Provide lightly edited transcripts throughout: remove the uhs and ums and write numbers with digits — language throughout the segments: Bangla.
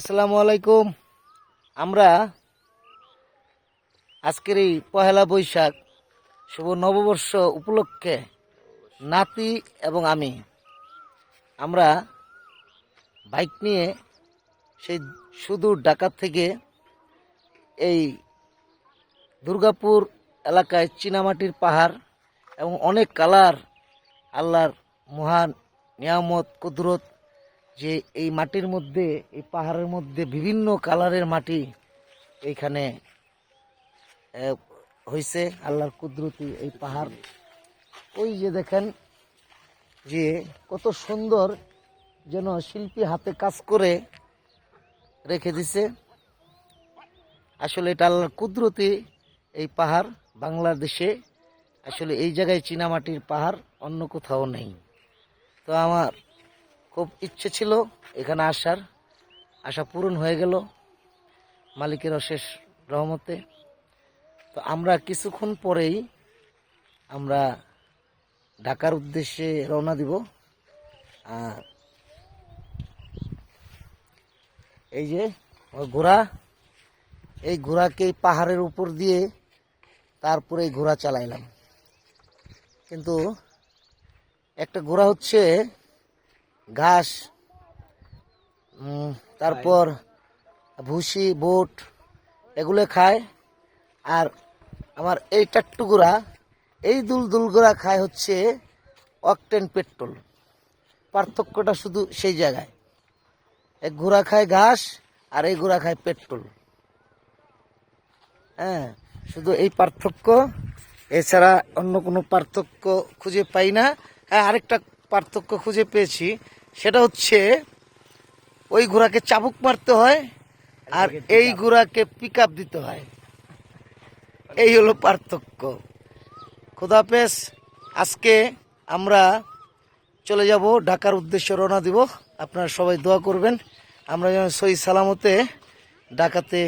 আসসালামু আলাইকুম। আমরা আজকের এই পহেলা বৈশাখ শুভ নববর্ষ উপলক্ষে নাতি এবং আমরা বাইক নিয়ে সেই সুদূর ঢাকা থেকে এই দুর্গাপুর এলাকায় চীনামাটির পাহাড় এবং অনেক কালার আল্লাহর মহান নিয়ামত কুদরত, যে এই মাটির মধ্যে, এই পাহাড়ের মধ্যে বিভিন্ন কালারের মাটি এইখানে হয়েছে। আল্লাহর কুদরতি এই পাহাড়, ওই যে দেখেন যে কত সুন্দর, যেন শিল্পী হাতে কাজ করে রেখে দিছে। আসলে এটা আল্লাহর কুদরতি এই পাহাড়। বাংলাদেশে আসলে এই জায়গায় চীনামাটির পাহাড় অন্য কোথাও নেই। তো আমার খুব ইচ্ছে ছিল এখানে আসার, আশা পূরণ হয়ে গেল মালিকের অশেষ রহমতে। তো আমরা কিছুক্ষণ পরেই আমরা ঢাকার উদ্দেশ্যে রওনা দিব। আর এই যে ঘোড়া, এই ঘোড়াকে এই পাহাড়ের উপর দিয়ে তারপরে এই ঘোড়া চালাইলাম। কিন্তু একটা ঘোড়া হচ্ছে ঘাস, তারপর ভুসি বোট এগুলো খায়, আর আমার এই টাট্টু ঘোড়া, এই দুলদুল ঘোড়া খায় হচ্ছে অকটেন পেট্রোল। পার্থক্যটা শুধু সেই জায়গায়, এক ঘোড়া খায় ঘাস আর এই ঘোড়া খায় পেট্রোল। হ্যাঁ, শুধু এই পার্থক্য, এছাড়া অন্য কোনো পার্থক্য খুঁজে পাই না। হ্যাঁ, আরেকটা পার্থক্য খুঁজে পেয়েছি, সেটা হচ্ছে ওই ঘোড়াকে চাবুক মারতে হয় আর এই ঘোড়াকে পিক আপ দিতে হয়। এই হলো পার্থক্য। খোদাহাফেজ। আজকে আমরা চলে যাব ঢাকার উদ্দেশ্যে, রওনা দিব। আপনারা সবাই দোয়া করবেন আমরা যেন সহি সালামতে ঢাকাতে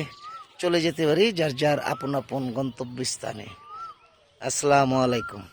চলে যেতে পারি, যার যার আপন আপন গন্তব্যস্থানে। আসসালামু আলাইকুম।